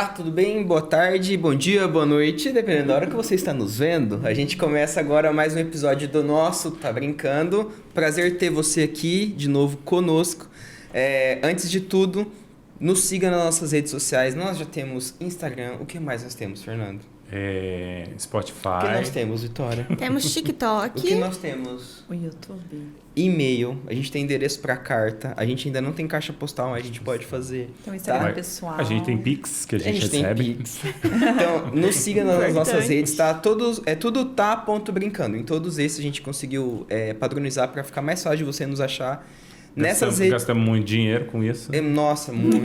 Olá, tudo bem? Boa tarde, bom dia, boa noite, dependendo da hora que você está nos vendo. A gente começa agora mais um episódio do nosso Tá Brincando. Prazer ter você aqui de novo conosco. Antes de tudo, nos siga nas nossas redes sociais. Nós já temos Instagram. O que mais nós temos, Fernando? Spotify. O que nós temos, Vitória? Temos TikTok. O que nós temos? O YouTube. E-mail. A gente tem endereço para carta. A gente ainda não tem caixa postal, mas a gente pode fazer. Então, Instagram tá? pessoal. A gente tem Pix, que a gente tem recebe. Pix. Então, nos siga nas nossas redes, tá? Tudo tá.brincando. Em todos esses a gente conseguiu padronizar para ficar mais fácil de você nos achar. Nessas redes... Gastamos muito dinheiro com isso. Nossa, muito.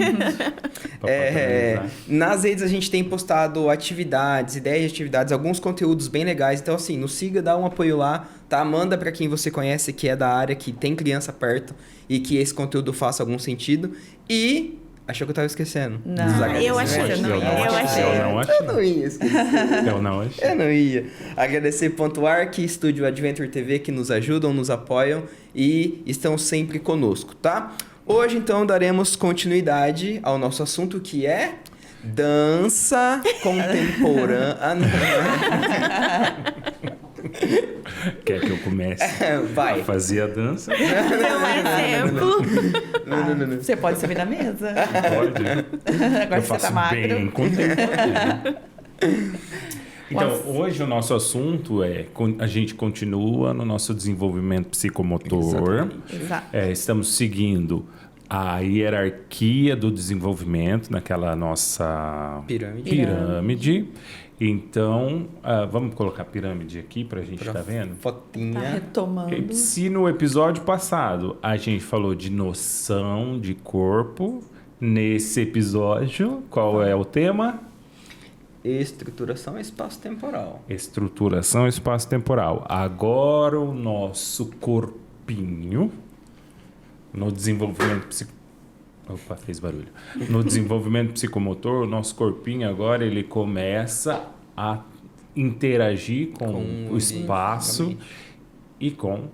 Nas redes a gente tem postado atividades, ideias de atividades, alguns conteúdos bem legais. Então, assim, nos siga, dá um apoio lá, tá? Manda para quem você conhece que é da área, que tem criança perto e que esse conteúdo faça algum sentido. E... Achou que eu tava esquecendo? Não, eu achei que não ia. Eu não ia esquecer. Eu não achei. Eu não ia. Agradecer Arc, Estúdio Adventure TV, que nos ajudam, nos apoiam e estão sempre conosco, tá? Hoje, então, daremos continuidade ao nosso assunto, que é dança contemporânea. Quer que eu comece Vai. a fazer a dança? Deu um exemplo. Não. Você pode subir na mesa. Pode. Agora Eu que você faço tá magro. bem contemporâneo. Então, hoje o nosso assunto a gente continua no nosso desenvolvimento psicomotor. Exato. Estamos seguindo a hierarquia do desenvolvimento naquela nossa pirâmide. Então, vamos colocar a pirâmide aqui para a gente estar vendo? Fotinha. Tá retomando. Se no episódio passado a gente falou de noção de corpo, nesse episódio, qual é o tema? Estruturação espaço-temporal. Estruturação espaço-temporal. Agora o nosso corpinho, no desenvolvimento Opa, fez barulho. No desenvolvimento psicomotor, o nosso corpinho agora ele começa a interagir com o espaço e com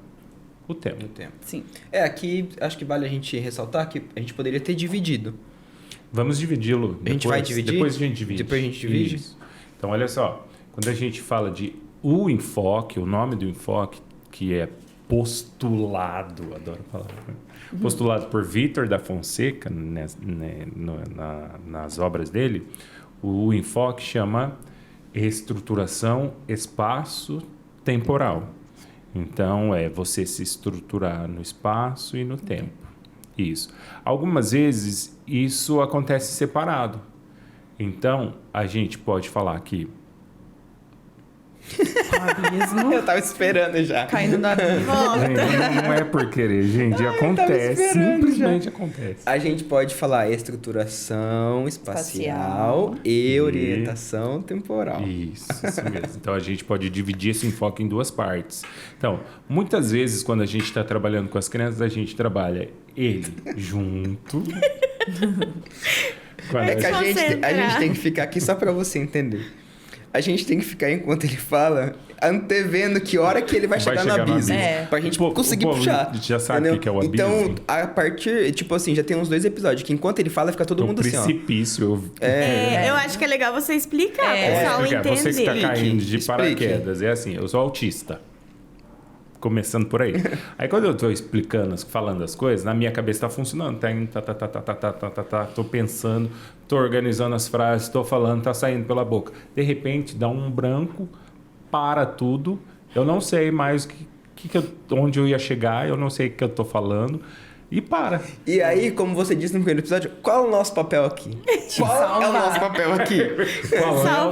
o tempo. Sim. Aqui acho que vale a gente ressaltar que a gente poderia ter dividido. Vamos dividi-lo. A gente vai dividir? Depois a gente divide. Depois a gente divide? Isso. Então, olha só. Quando a gente fala de o enfoque, o nome do enfoque, que é postulado, adoro falar, né? Postulado por Vítor da Fonseca, nas obras dele, o enfoque chama estruturação espaço-temporal. Então, é você se estruturar no espaço e no tempo. Isso. Algumas vezes, isso acontece separado. Então, a gente pode falar que... Abismo. Eu tava esperando já. Caindo no abismo. Não é por querer, gente. Acontece. Simplesmente acontece. A gente pode falar estruturação espacial e orientação temporal. Isso mesmo. Então, a gente pode dividir esse enfoque em duas partes. Então, muitas vezes, quando a gente está trabalhando com as crianças, a gente trabalha ele junto. É que a gente tem que ficar aqui só pra você entender. A gente tem que ficar, enquanto ele fala, antevendo que hora que ele vai chegar no abismo. Pra gente conseguir puxar. Já sabe o que é o abismo. Então, a partir... Tipo assim, já tem uns 2 episódios que enquanto ele fala, fica todo mundo assim, ó. Precipício. Eu acho que é legal você explicar, pessoal entender. Você que está caindo de Explique. paraquedas. É assim, eu sou autista. Começando por aí. Aí quando eu tô explicando, falando as coisas, na minha cabeça tá funcionando. Tô pensando, tô organizando as frases, tô falando, tá saindo pela boca. De repente, dá um branco, para tudo. Eu não sei mais onde eu ia chegar, eu não sei o que eu tô falando. E para. E aí, como você disse no primeiro episódio, qual é o nosso papel aqui? Qual é o nosso papel aqui? Salvar o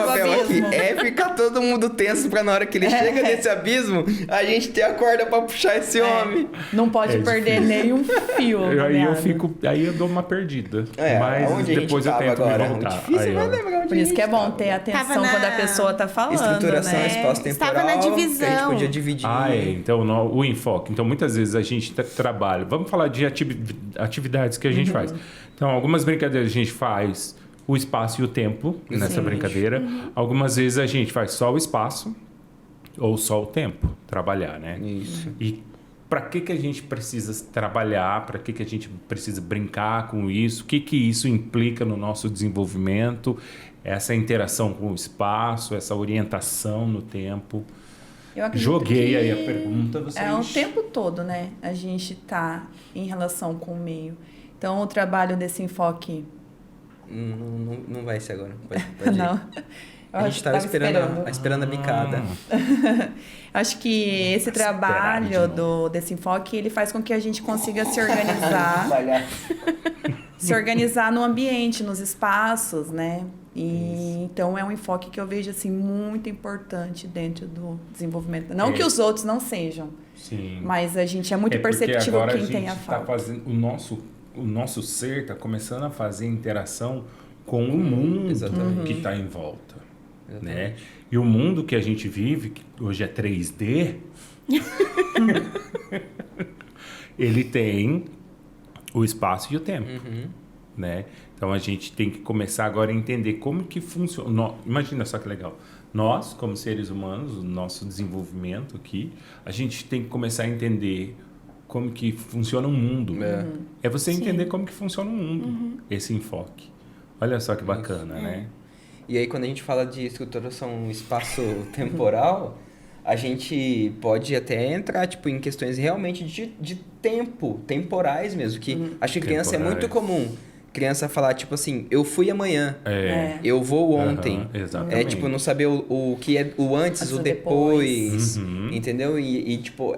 papel aqui é ficar todo mundo tenso pra na hora que ele chega nesse abismo, a gente ter a corda pra puxar esse homem. Não pode perder nenhum fio. Aí eu dou uma perdida. Mas onde depois eu tento me voltar. Difícil, mas lembrar onde por isso que é bom ter atenção quando a pessoa tá falando. Estruturação espaço-temporal. Estava na divisão. A gente podia dividir. Então o enfoque. Então muitas vezes a gente trabalha. Vamos falar de atividades que a gente faz. Então, algumas brincadeiras a gente faz o espaço e o tempo nessa brincadeira. Algumas vezes a gente faz só o espaço ou só o tempo trabalhar, né? Isso. E para que a gente precisa trabalhar, para que a gente precisa brincar com isso, o que isso implica no nosso desenvolvimento, essa interação com o espaço, essa orientação no tempo. Eu acredito Joguei que aí a pergunta, vocês... É o tempo todo, né? A gente tá em relação com o meio. Então, o trabalho desse enfoque... Não vai ser agora. Pode ir. Não. A gente estava esperando a bicada. Acho que esse trabalho desse enfoque, ele faz com que a gente consiga se organizar. Se organizar no ambiente, nos espaços, né? E então é um enfoque que eu vejo assim muito importante dentro do desenvolvimento. Não que os outros não sejam. Sim. Mas a gente é muito perceptível quem tem a falta. Tá fazendo, o nosso ser está começando a fazer interação com o mundo que está em volta. Né? E o mundo que a gente vive, que hoje é 3D, ele tem o espaço e o tempo. Né? Então a gente tem que começar agora a entender como que funciona. Imagina só que legal. Nós, como seres humanos, o nosso desenvolvimento aqui, a gente tem que começar a entender como que funciona o mundo. É você entender como que funciona o mundo, esse enfoque. Olha só que bacana, né? E aí, quando a gente fala de estruturação espaço-temporal, a gente pode até entrar tipo, em questões realmente de tempo, temporais mesmo. Que acho que criança é muito comum. Criança falar, tipo assim, eu fui amanhã, eu vou ontem. Exatamente. É, tipo, não saber o que é o antes, o depois, entendeu? E, tipo,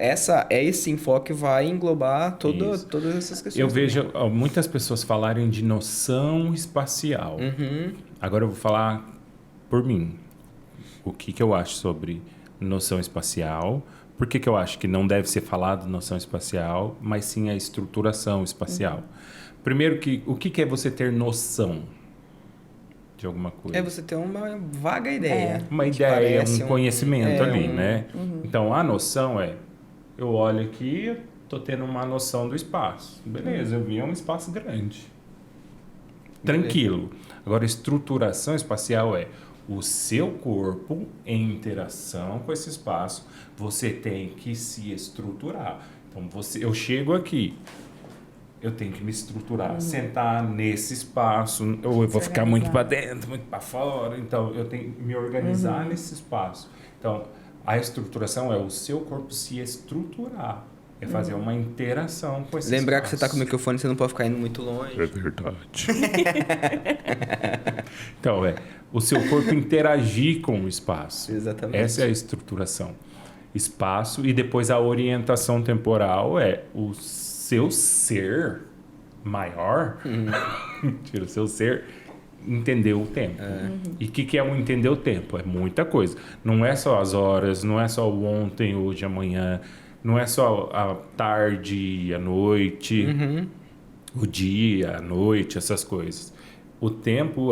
esse enfoque vai englobar todas essas questões. Eu vejo muitas pessoas falarem de noção espacial. Agora eu vou falar por mim. O que eu acho sobre noção espacial. Por que eu acho que não deve ser falado noção espacial, mas sim a estruturação espacial. Primeiro, o que é você ter noção de alguma coisa? É você ter uma vaga ideia. Uma ideia, um conhecimento ali, né? Então, a noção eu olho aqui, eu tô tendo uma noção do espaço. Beleza, eu vi um espaço grande. Tranquilo. Agora, estruturação espacial o seu corpo em interação com esse espaço. Você tem que se estruturar. Então, eu chego aqui, eu tenho que me estruturar, sentar nesse espaço, ou eu vou ficar muito para dentro, muito para fora. Então, eu tenho que me organizar nesse espaço. Então, a estruturação é o seu corpo se estruturar. É fazer uma interação com esse Lembrar espaço. que você está com o microfone, você não pode ficar indo muito longe. É verdade. Então, o seu corpo interagir com o espaço. Exatamente. Essa é a estruturação. Espaço e depois a orientação temporal o seu ser maior, o seu ser entender o tempo. E o que é entender o tempo? É muita coisa. Não é só as horas, não é só o ontem, hoje, amanhã, não é só a tarde, a noite, o dia, a noite, essas coisas. O tempo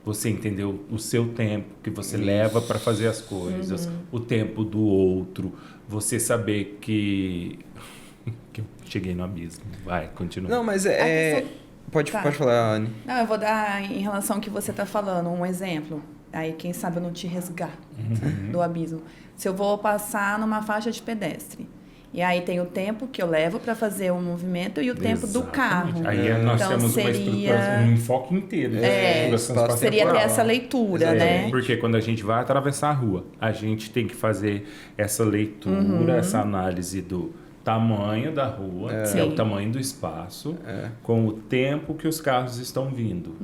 você entender o seu tempo que você leva para fazer as coisas, o tempo do outro, você saber que eu cheguei no abismo. Vai, continua. Não, mas pode falar, Anne. Não, eu vou dar, em relação ao que você está falando, um exemplo. Aí, quem sabe eu não te resgato do abismo. Se eu vou passar numa faixa de pedestre, e aí tem o tempo que eu levo para fazer o movimento e o tempo do carro. Aí nós então, temos um enfoque inteiro. Seria ter essa leitura, né? Porque quando a gente vai atravessar a rua, a gente tem que fazer essa leitura, essa análise do tamanho da rua, que é o tamanho do espaço, com o tempo que os carros estão vindo.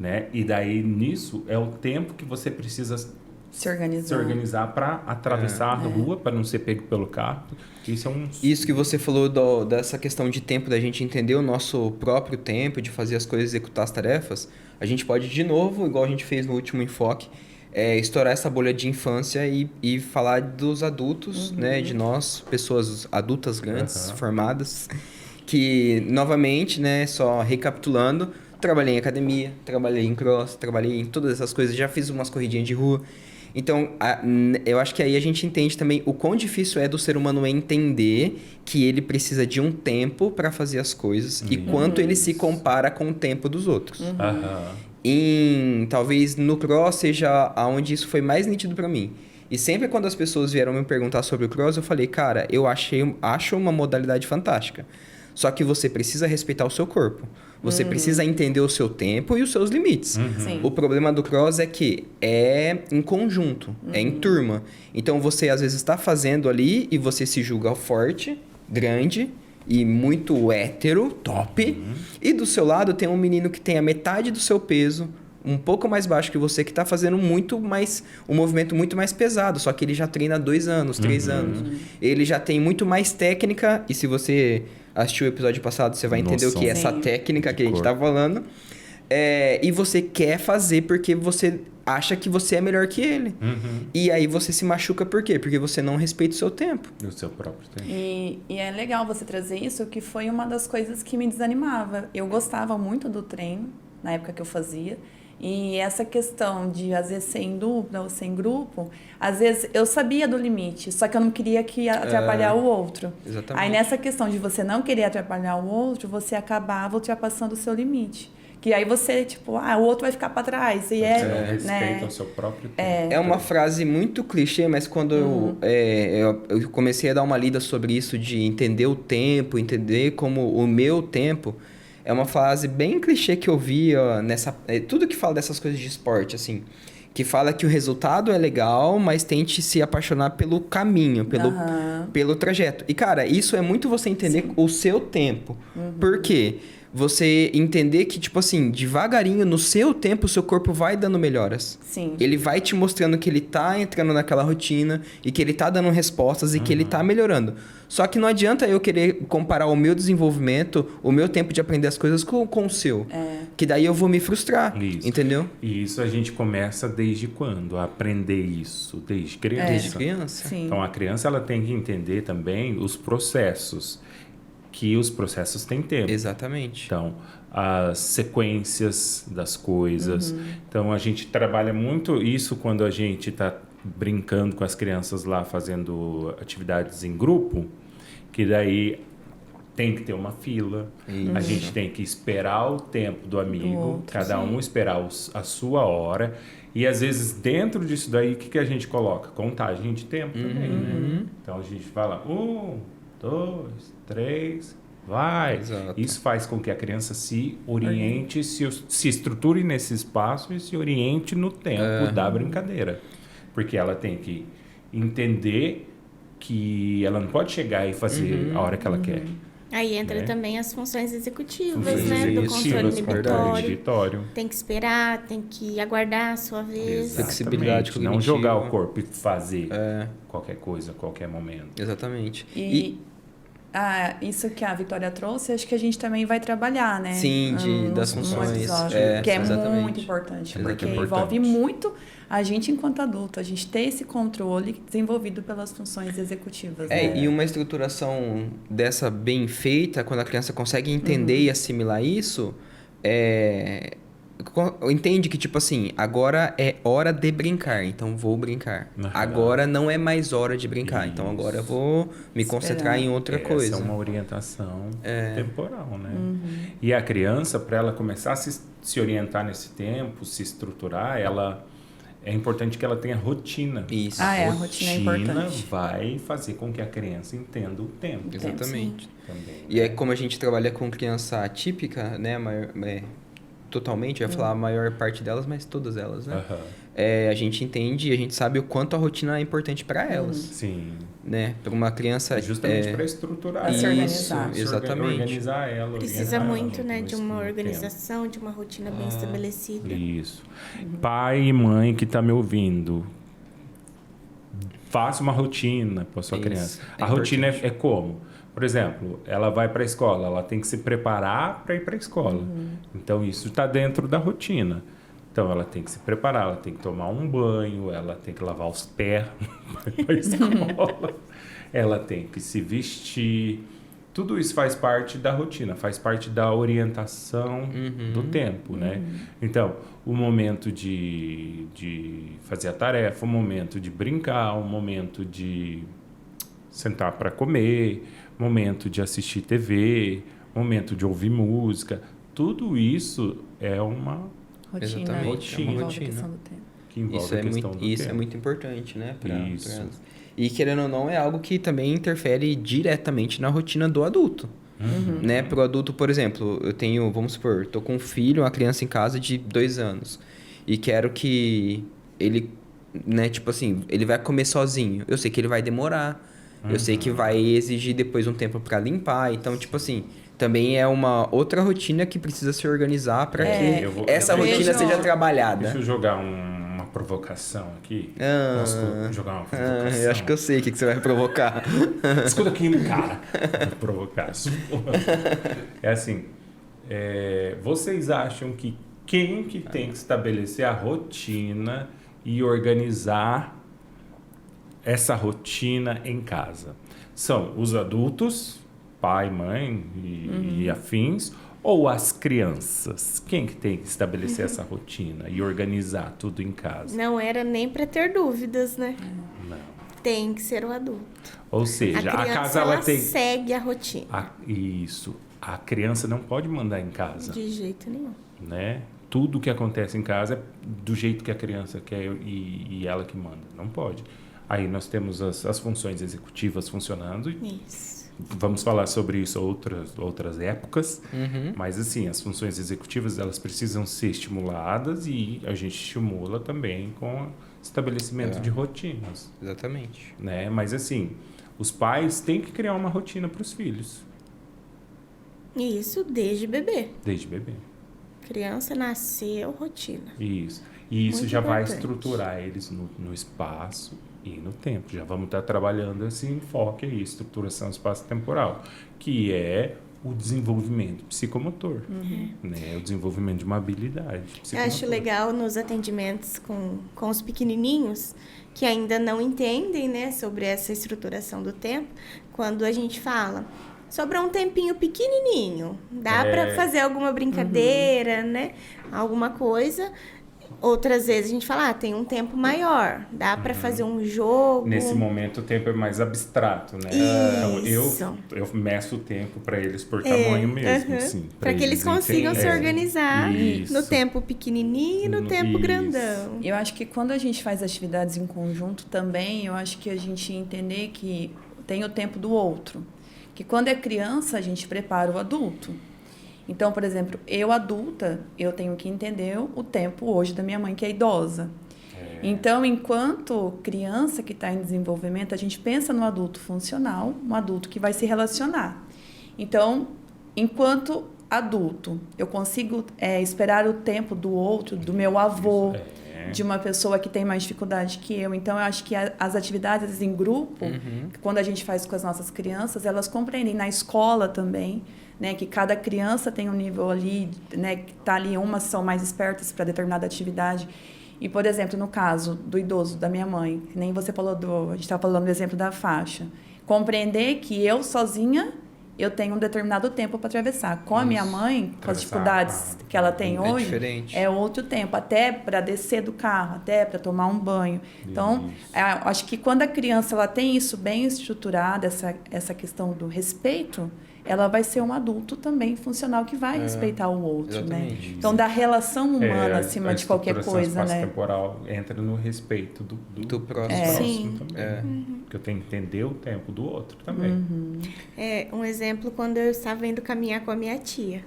Né? E daí, nisso, é o tempo que você precisa se organizar para atravessar a rua, para não ser pego pelo carro. Isso que você falou dessa questão de tempo, da gente entender o nosso próprio tempo, de fazer as coisas, executar as tarefas, a gente pode, de novo, igual a gente fez no último enfoque, estourar essa bolha de infância e falar dos adultos, né, de nós, pessoas adultas grandes, formadas, que, novamente, né, só recapitulando, trabalhei em academia, trabalhei em cross, trabalhei em todas essas coisas, já fiz umas corridinhas de rua. Então, eu acho que aí a gente entende também o quão difícil é do ser humano entender que ele precisa de um tempo para fazer as coisas e quanto ele se compara com o tempo dos outros. Talvez no cross seja onde isso foi mais nítido para mim. E sempre quando as pessoas vieram me perguntar sobre o cross, eu falei, cara, acho uma modalidade fantástica. Só que você precisa respeitar o seu corpo. Você precisa entender o seu tempo e os seus limites. Sim. O problema do cross é que é em conjunto, é em turma. Então você às vezes está fazendo ali e você se julga forte, grande e muito hétero, top. E do seu lado tem um menino que tem a metade do seu peso, um pouco mais baixo que você, que está fazendo um movimento muito mais pesado, só que ele já treina há 2 anos, 3 anos. Ele já tem muito mais técnica, e se você assistiu o episódio passado, você vai entender o que é essa técnica que a gente está falando. E você quer fazer porque você acha que você é melhor que ele. E aí você se machuca por quê? Porque você não respeita o seu tempo. O seu próprio tempo. E é legal você trazer isso, que foi uma das coisas que me desanimava. Eu gostava muito do treino, na época que eu fazia. E essa questão de, às vezes, ser em dupla ou ser em grupo, às vezes eu sabia do limite, só que eu não queria atrapalhar o outro. Exatamente. Aí, nessa questão de você não querer atrapalhar o outro, você acabava ultrapassando o seu limite. Que aí você, tipo, o outro vai ficar para trás. E Você não respeita o seu próprio tempo. É uma frase muito clichê, mas quando eu comecei a dar uma lida sobre isso, de entender o tempo, entender como o meu tempo... É uma frase bem clichê que eu vi tudo que fala dessas coisas de esporte, assim. Que fala que o resultado é legal, mas tente se apaixonar pelo caminho, pelo trajeto. E, cara, isso é muito você entender o seu tempo. Por quê? Você entender que, tipo assim, devagarinho, no seu tempo, o seu corpo vai dando melhoras. Sim. Ele vai te mostrando que ele tá entrando naquela rotina e que ele tá dando respostas e que ele tá melhorando. Só que não adianta eu querer comparar o meu desenvolvimento, o meu tempo de aprender as coisas com o seu. Que daí eu vou me frustrar, entendeu? E isso a gente começa desde quando? A aprender isso? Desde criança. Desde criança. Sim. Então, a criança ela tem que entender também os processos. Que os processos têm tempo. Exatamente. Então, as sequências das coisas. Então, a gente trabalha muito isso quando a gente está brincando com as crianças lá, fazendo atividades em grupo, que daí tem que ter uma fila. A gente tem que esperar o tempo do amigo, cada um esperar a sua hora. E, às vezes, dentro disso daí, o que a gente coloca? Contagem de tempo também, né? Então, a gente fala 1, 2, 3, vai. Exato. Isso faz com que a criança se oriente, se estruture nesse espaço e se oriente no tempo da brincadeira. Porque ela tem que entender que ela não pode chegar e fazer a hora que ela quer. Aí entra também as funções executivas, Funções né? Do controle executivas, inibitório. Tem que esperar, tem que aguardar a sua vez. Flexibilidade Exatamente. Não cognitiva. jogar o corpo e fazer qualquer coisa, a qualquer momento. Exatamente. Isso que a Vitória trouxe, acho que a gente também vai trabalhar, né? Sim, das funções. Episódio, que é muito importante, porque envolve muito a gente enquanto adulto, a gente ter esse controle desenvolvido pelas funções executivas. E uma estruturação dessa bem feita, quando a criança consegue entender e assimilar isso, entende que, tipo assim, agora é hora de brincar, então vou brincar. Agora não é mais hora de brincar, então agora eu vou me concentrar em outra coisa. Essa é uma orientação temporal, né? E a criança, para ela começar a se orientar nesse tempo, se estruturar, é importante que ela tenha rotina. Isso. A rotina é importante. Vai fazer com que a criança entenda o tempo. Exatamente. Também. E aí, como a gente trabalha com criança atípica, né, totalmente, eu ia falar a maior parte delas, mas todas elas, né? A gente entende e a gente sabe o quanto a rotina é importante para elas. Sim. Né? Para uma criança... Justamente para estruturar. Pra se organizar. Exatamente. Organizar ela. Precisa muito, né? De uma organização, de uma rotina bem estabelecida. Isso. Pai e mãe que tá me ouvindo, faça uma rotina para sua criança. A rotina é como? Por exemplo, ela vai para a escola, ela tem que se preparar para ir para a escola. Então, isso está dentro da rotina. Então, ela tem que se preparar, ela tem que tomar um banho, ela tem que lavar os pés para a escola, ela tem que se vestir. Tudo isso faz parte da rotina, faz parte da orientação do tempo, né? Então, o momento de fazer a tarefa, o momento de brincar, o momento de sentar para comer, momento de assistir TV, momento de ouvir música, tudo isso é uma Exatamente, é uma rotina. que envolve a questão do Isso é tempo. muito importante, né? Isso. E querendo ou não, é algo que também interfere diretamente na rotina do adulto. Né? Pro adulto, por exemplo, eu tenho, vamos supor, tô com um filho, uma criança em casa de 2 anos. E quero que ele, né, tipo assim, ele vai comer sozinho. Eu sei que ele vai demorar. Eu sei que vai exigir depois um tempo para limpar. Então, tipo assim, também é uma outra rotina que precisa se organizar para que essa rotina seja trabalhada. Deixa eu jogar uma provocação aqui. Posso jogar uma provocação? Eu acho que eu sei o que você vai provocar. Escuta aqui, cara. Vou provocar. É assim, vocês acham que quem que tem que estabelecer a rotina e organizar essa rotina em casa? São os adultos, pai, mãe e afins, ou as crianças? Quem que tem que estabelecer essa rotina e organizar tudo em casa? Não era nem para ter dúvidas, né? Não. Tem que ser o adulto. Ou seja, A a criança, casa ela tem... segue a rotina. Isso. A criança não pode mandar em casa, De jeito nenhum. né? Tudo que acontece em casa é do jeito que a criança quer e ela que manda. Não pode. Aí nós temos as funções executivas funcionando. Isso. Vamos falar sobre isso outras épocas. Mas assim, as funções executivas elas precisam ser estimuladas e a gente estimula também com estabelecimento de rotinas. Exatamente. Né? Mas assim, os pais têm que criar uma rotina para os filhos. Isso desde bebê. Desde bebê. Criança nasceu, rotina. Isso. E isso Muito já vai importante. estruturar eles no espaço e no tempo. Já vamos estar trabalhando esse enfoque aí, estruturação espaço-temporal, que é o desenvolvimento psicomotor, né? O desenvolvimento de uma habilidade Eu psicomotor. acho legal nos atendimentos com os pequenininhos, que ainda não entendem, né, sobre essa estruturação do tempo, quando a gente fala... Sobrou um tempinho pequenininho. Dá para fazer alguma brincadeira, né? Alguma coisa. Outras vezes a gente fala, tem um tempo maior. Dá para fazer um jogo. Nesse momento o tempo é mais abstrato, né? Isso. Então eu meço o tempo para eles por tamanho mesmo, assim, para que eles consigam se organizar Isso. no tempo pequenininho e no tempo Isso. grandão. Eu acho que quando a gente faz atividades em conjunto também, eu acho que a gente entender que tem o tempo do outro. Que quando é criança, a gente prepara o adulto. Então, por exemplo, eu adulta, eu tenho que entender o tempo hoje da minha mãe, que é idosa. Então, enquanto criança que está em desenvolvimento, a gente pensa no adulto funcional, um adulto que vai se relacionar. Então, enquanto adulto, eu consigo esperar o tempo do outro, do meu avô, de uma pessoa que tem mais dificuldade que eu. Então, eu acho que as atividades em grupo, quando a gente faz com as nossas crianças, elas compreendem. Na escola também, né, que cada criança tem um nível ali, né, que está ali, umas são mais espertas para determinada atividade. E, por exemplo, no caso do idoso, da minha mãe, que nem você falou, a gente estava falando do exemplo da faixa. Compreender que eu sozinha, eu tenho um determinado tempo para atravessar. Com a minha mãe, com as dificuldades que ela tem hoje, diferente. é outro tempo. Até para descer do carro, até para tomar um banho. Então, acho que quando a criança ela tem isso bem estruturado, essa questão do respeito, ela vai ser um adulto também funcional que vai respeitar o outro, exatamente. né? Então, da relação humana acima de qualquer coisa, né? Temporal entra no respeito do próximo. Sim. também. Porque eu tenho que entender o tempo do outro também. Um exemplo, quando eu estava indo caminhar com a minha tia.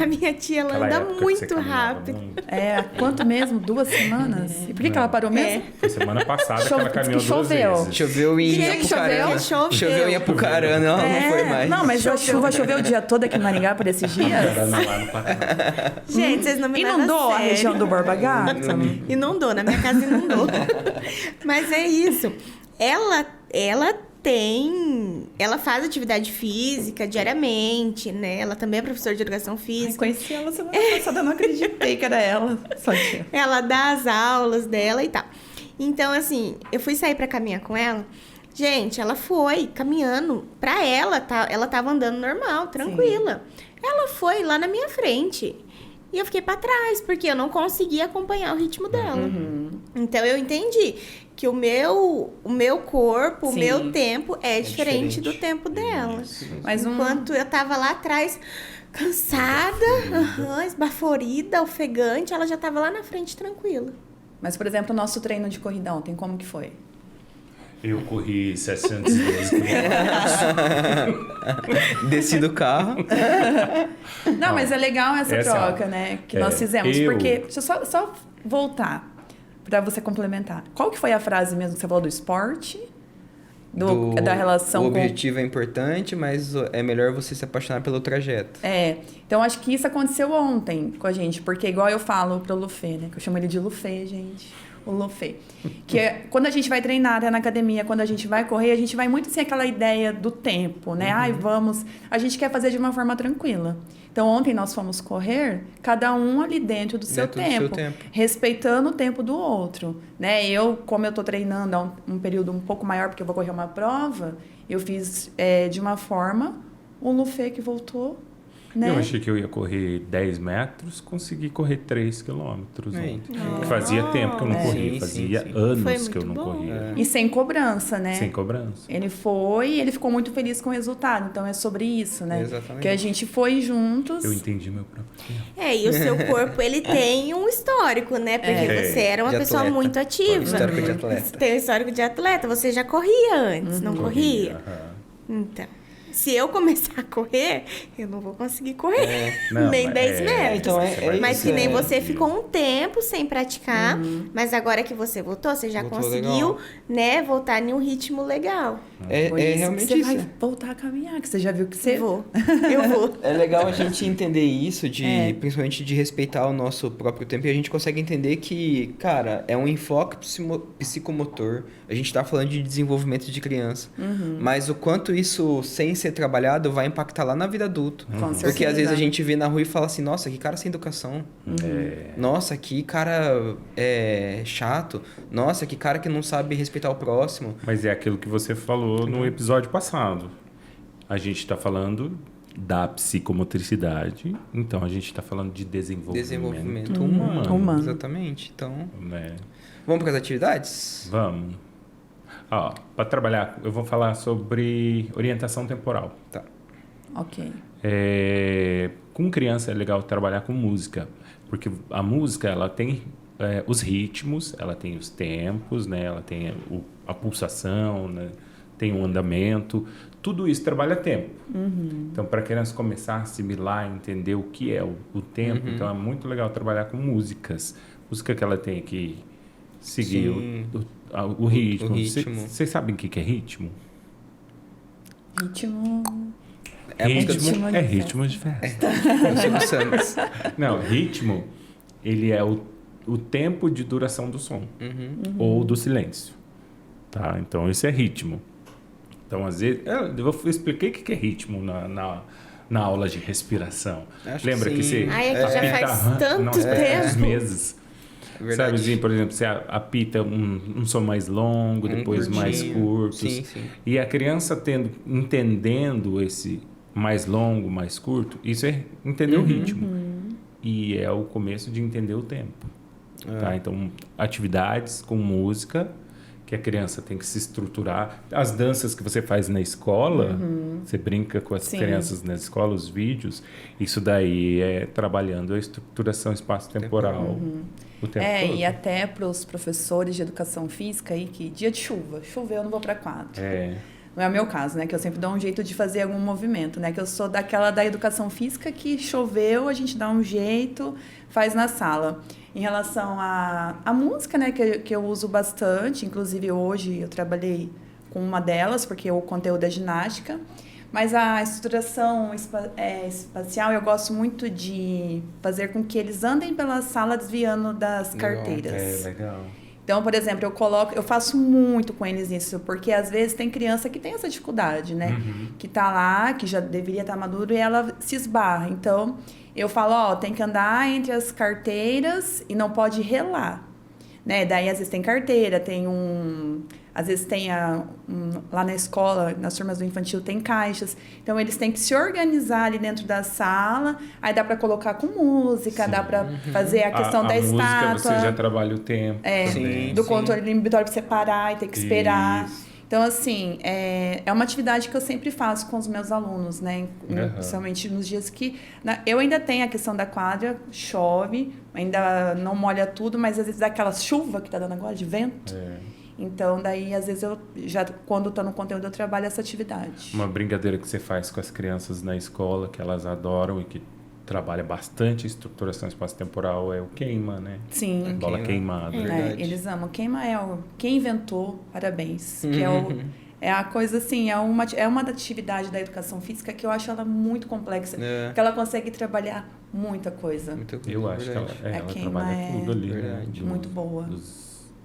A minha tia, ela Aquela anda época que você muito caminhava rápido. muito. Quanto mesmo? 2 semanas? E por que ela parou mesmo? Foi semana passada que ela caminhou que 2 choveu. vezes. Choveu em Gente, Apucarana. choveu. Choveu em Apucarana, ela não foi mais. Não, mas a chuva choveu o dia todo aqui em Maringá por esses dias. Era lá no Paraná. Gente, vocês não me levam Inundou a sério. região do Borba Gato? Inundou, na minha casa inundou. Mas é isso. Ela faz atividade física diariamente, né? Ela também é professora de educação Ai, física. conheci ela semana passada, eu não acreditei que era ela. Só que... Ela dá as aulas dela e tal. Então, assim, eu fui sair pra caminhar com ela. Gente, ela foi caminhando. Pra ela, ela tava andando normal, tranquila. Ela foi lá na minha frente. E eu fiquei pra trás, porque eu não conseguia acompanhar o ritmo dela. Então, eu entendi que o meu corpo, o meu tempo é diferente do tempo dela. Mas Enquanto eu tava lá atrás, cansada, esbaforida, ofegante, ela já tava lá na frente tranquila. Mas, por exemplo, o nosso treino de corrida ontem, como que foi? Eu corri 712 quilômetros. Desci do carro. Não, mas é legal essa Essa- troca, né? Que nós fizemos. Porque, deixa eu só voltar para você complementar. Qual que foi a frase mesmo que você falou do esporte? Da relação o com... objetivo é importante, mas é melhor você se apaixonar pelo trajeto. Então acho que isso aconteceu ontem com a gente, porque igual eu falo pro Lufê, né? Que eu chamo ele de Lufê, gente. O Lufê. Que é quando a gente vai treinar na academia, quando a gente vai correr, a gente vai muito sem aquela ideia do tempo, né? Ai, vamos... A gente quer fazer de uma forma tranquila. Então, ontem nós fomos correr, cada um ali dentro do seu tempo, respeitando o tempo do outro, né? Como eu tô treinando há um período um pouco maior, porque eu vou correr uma prova, eu fiz de uma forma, o Lufê que voltou, né? Eu achei que eu ia correr 10 metros, consegui correr 3 quilômetros. Oh. Fazia tempo que eu não corria, fazia Foi anos muito que eu não bom. corria. E sem cobrança, né? Sem cobrança. Ele foi e ele ficou muito feliz com o resultado. Então, é sobre isso, né? Exatamente. Que a gente foi juntos. Eu entendi meu próprio tempo. E o seu corpo, ele tem um histórico, né? Porque você era uma De pessoa atleta. muito ativa. Histórico de atleta. Você tem um histórico de atleta. Você já corria antes, não corria? Aham. Então, se eu começar a correr, eu não vou conseguir correr. Não, Nem mas 10 metros. Então Mas isso, que nem é. você ficou um tempo sem praticar, mas agora que você voltou, você já Voltou conseguiu, legal. né, voltar em um ritmo legal. Por isso que Realmente você isso. vai voltar a caminhar, que você já viu que você... Eu vou. É legal a gente entender isso, principalmente de respeitar o nosso próprio tempo. E a gente consegue entender que, cara, é um enfoque psicomotor. A gente tá falando de desenvolvimento de criança. Mas o quanto isso, sem ser trabalhado, vai impactar lá na vida adulta. Com Porque certeza. às vezes a gente vê na rua e fala assim, nossa, que cara sem educação. Nossa, que cara chato. Nossa, que cara que não sabe respeitar o próximo. Mas é aquilo que você falou no episódio passado. A gente está falando da psicomotricidade, então a gente está falando de desenvolvimento humano. Exatamente. Então, né? vamos para as atividades? Vamos. Para trabalhar, eu vou falar sobre orientação temporal. Tá. Ok. Com criança é legal trabalhar com música, porque a música ela tem os ritmos, ela tem os tempos, né? Ela tem a pulsação, né? Tem um andamento, tudo isso trabalha tempo. Então, para a criança começar a assimilar, entender o que é o tempo, então é muito legal trabalhar com músicas. Música que ela tem que seguir o ritmo. O ritmo. Vocês sabem o que é ritmo? Ritmo... Ritmo de festa. Eu sou do Santos. Não, ritmo, ele é o tempo de duração do som ou do silêncio. Tá? Então, esse é ritmo. Então, às vezes... Eu expliquei o que é ritmo na aula de respiração. Acho Lembra que que sim. você... Ai, é que já faz tanto faz tempo. meses. Verdade. Sabe assim, por exemplo, você apita um som mais longo, depois mais curtinho. curto. Sim. E a criança entendendo esse mais longo, mais curto, isso é entender o ritmo. E é o começo de entender o tempo. Tá? Então, atividades com música, que a criança tem que se estruturar. As danças que você faz na escola, você brinca com as crianças na escola, os vídeos, isso daí é trabalhando a estruturação espaço-temporal o tempo todo. E até para os professores de educação física aí, que dia de chuva, choveu, eu não vou para quadra. Não é o meu caso, né? Que eu sempre dou um jeito de fazer algum movimento, né? Que eu sou daquela da educação física que choveu, a gente dá um jeito, faz na sala. Em relação à música, né? Que eu uso bastante, inclusive hoje eu trabalhei com uma delas, porque o conteúdo é ginástica. Mas a estruturação espacial, eu gosto muito de fazer com que eles andem pela sala desviando das carteiras. Legal. Então, por exemplo, eu faço muito com eles isso, porque às vezes tem criança que tem essa dificuldade, né? Que tá lá, que já deveria estar maduro e ela se esbarra. Então, eu falo, tem que andar entre as carteiras e não pode relar, né? Daí, às vezes, tem carteira, às vezes tem lá na escola, nas turmas do infantil, tem caixas. Então, eles têm que se organizar ali dentro da sala. Aí dá para colocar com música, dá para fazer a questão da música, estátua. você já trabalha o tempo. Sim, Do controle inibitório para você parar e ter que esperar. Isso. Então, assim, é uma atividade que eu sempre faço com os meus alunos, né? Principalmente nos dias que... Eu ainda tenho a questão da quadra, chove, ainda não molha tudo, mas às vezes dá aquela chuva que tá dando agora, de vento. Então, daí, às vezes, quando eu tô no conteúdo, eu trabalho essa atividade. Uma brincadeira que você faz com as crianças na escola, que elas adoram e que trabalha bastante estruturação espaço-temporal, é o queima, né? Sim. Bola queimada. Eles amam. Quem inventou, parabéns. Que é a coisa assim, é uma atividade da educação física que eu acho ela muito complexa. Que ela consegue trabalhar muita coisa. Eu acho que ela trabalha tudo ali. Né? Muito boa.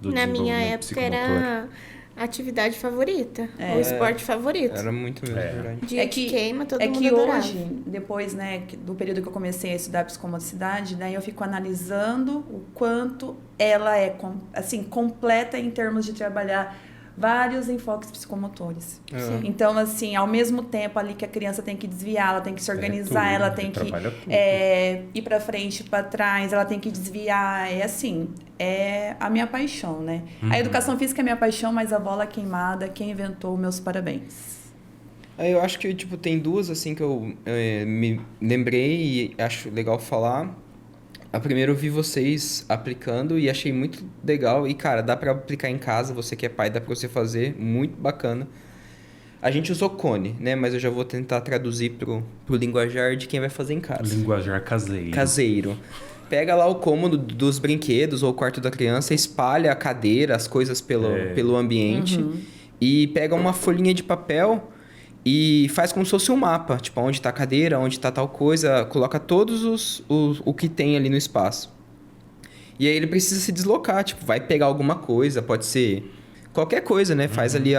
Na minha época era a atividade favorita, o esporte favorito. Era muito mesmo, verdade. Dia que queima, todo mundo adorava. Hoje, depois, né, do período que eu comecei a estudar psicomotricidade, daí eu fico analisando o quanto ela é, assim, completa em termos de trabalhar vários enfoques psicomotores. Então, assim, ao mesmo tempo ali que a criança tem que desviar, ela tem que se organizar, ela tem que ir para frente, para trás, ela tem que desviar, é a minha paixão, né? A educação física é minha paixão, mas a bola queimada, quem inventou, meus parabéns. Eu acho que, tipo, tem duas, assim, que eu me lembrei e acho legal falar. A primeira eu vi vocês aplicando e achei muito legal. E, cara, dá pra aplicar em casa, você que é pai, dá pra você fazer, muito bacana. A gente usou Cone, né? Mas eu já vou tentar traduzir pro linguajar de quem vai fazer em casa. Linguajar caseiro. Caseiro. Pega lá o cômodo dos brinquedos ou o quarto da criança, espalha a cadeira, as coisas pelo ambiente e pega uma folhinha de papel e faz como se fosse um mapa, tipo, onde está a cadeira, onde está tal coisa, coloca todos o que tem ali no espaço. E aí ele precisa se deslocar, tipo, vai pegar alguma coisa, pode ser qualquer coisa, né? Faz ali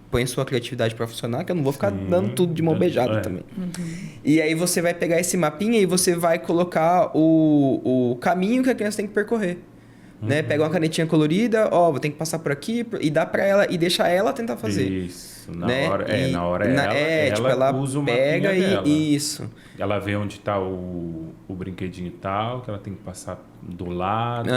põe a sua criatividade para funcionar, que eu não vou ficar dando tudo de mão beijada também. E aí você vai pegar esse mapinha e você vai colocar o caminho que a criança tem que percorrer. Né? Pega uma canetinha colorida, vou ter que passar por aqui, e dá pra ela, e deixa ela tentar fazer. Isso, na hora ela usa o pega mapinha dela. Isso. Ela vê onde tá o brinquedinho e tal, que ela tem que passar do lado.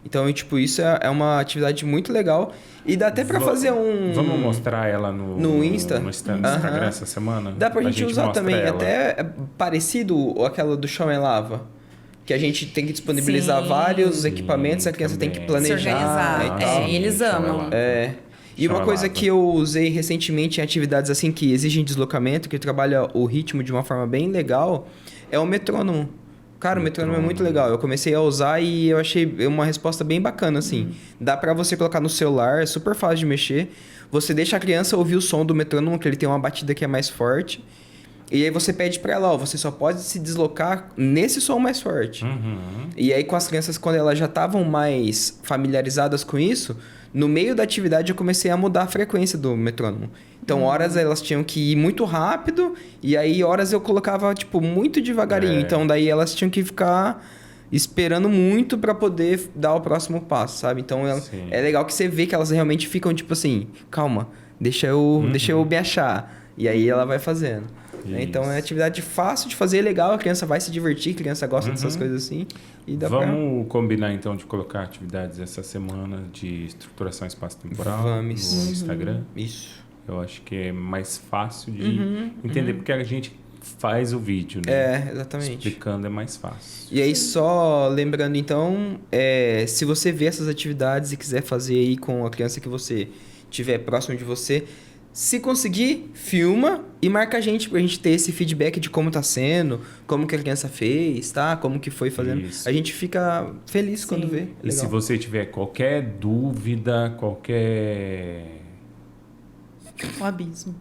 Então, tipo, isso é uma atividade muito legal. E dá até pra fazer Vamos mostrar ela no Insta? No Instagram essa semana? Dá pra gente usar também. Ela. Até é parecido aquela do chão é lava. Que a gente tem que disponibilizar vários equipamentos, a criança tem que planejar. Se organizar. E tal. Eles amam. E uma coisa que eu usei recentemente em atividades assim que exigem deslocamento, que trabalha o ritmo de uma forma bem legal, é o metrônomo. Cara, o metrônomo é muito legal. Eu comecei a usar e eu achei uma resposta bem bacana, assim. Dá pra você colocar no celular, é super fácil de mexer. Você deixa a criança ouvir o som do metrônomo, que ele tem uma batida que é mais forte. E aí você pede pra ela, você só pode se deslocar nesse som mais forte. E aí com as crianças, quando elas já estavam mais familiarizadas com isso, no meio da atividade eu comecei a mudar a frequência do metrônomo. Então, horas elas tinham que ir muito rápido, e aí horas eu colocava, tipo, muito devagarinho. Então, daí elas tinham que ficar esperando muito pra poder dar o próximo passo, sabe? Então, é legal que você vê que elas realmente ficam, tipo assim, calma, deixa eu me achar. E aí ela vai fazendo. Então é atividade fácil de fazer, legal, a criança vai se divertir, a criança gosta dessas coisas assim. E dá Vamos combinar então de colocar atividades essa semana de estruturação espaço-temporal no Instagram. Isso. Eu acho que é mais fácil de entender, porque a gente faz o vídeo, né? Exatamente. Explicando é mais fácil. E aí, só lembrando então, se você vê essas atividades e quiser fazer aí com a criança que você tiver próximo de você, se conseguir, filma e marca a gente pra gente ter esse feedback de como tá sendo, como que a criança fez, tá? Como que foi fazendo. Isso. A gente fica feliz quando vê. E se você tiver qualquer dúvida, O abismo.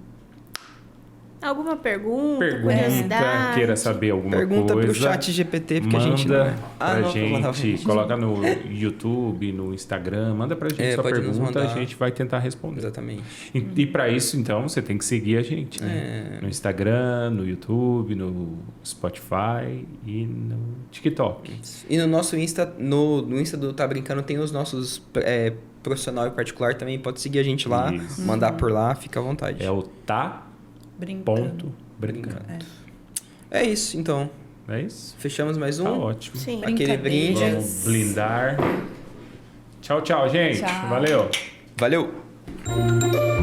Alguma pergunta, curiosidade? Queira saber alguma pergunta coisa. Pergunta pro chat GPT, porque manda a gente não... pra gente, coloca no YouTube, no Instagram, manda pra gente sua pergunta, a gente vai tentar responder. Exatamente. E pra isso, então, você tem que seguir a gente, né? No Instagram, no YouTube, no Spotify e no TikTok. E no nosso Insta, no Insta do Tá Brincando, tem os nossos profissional e particular também, pode seguir a gente lá, mandar por lá, fica à vontade. É o Brincando. É isso, então. É isso? Fechamos mais um? Tá ótimo. Sim. Aquele brinde. Vamos blindar. Tchau, gente. Tchau. Valeu. Valeu. lá.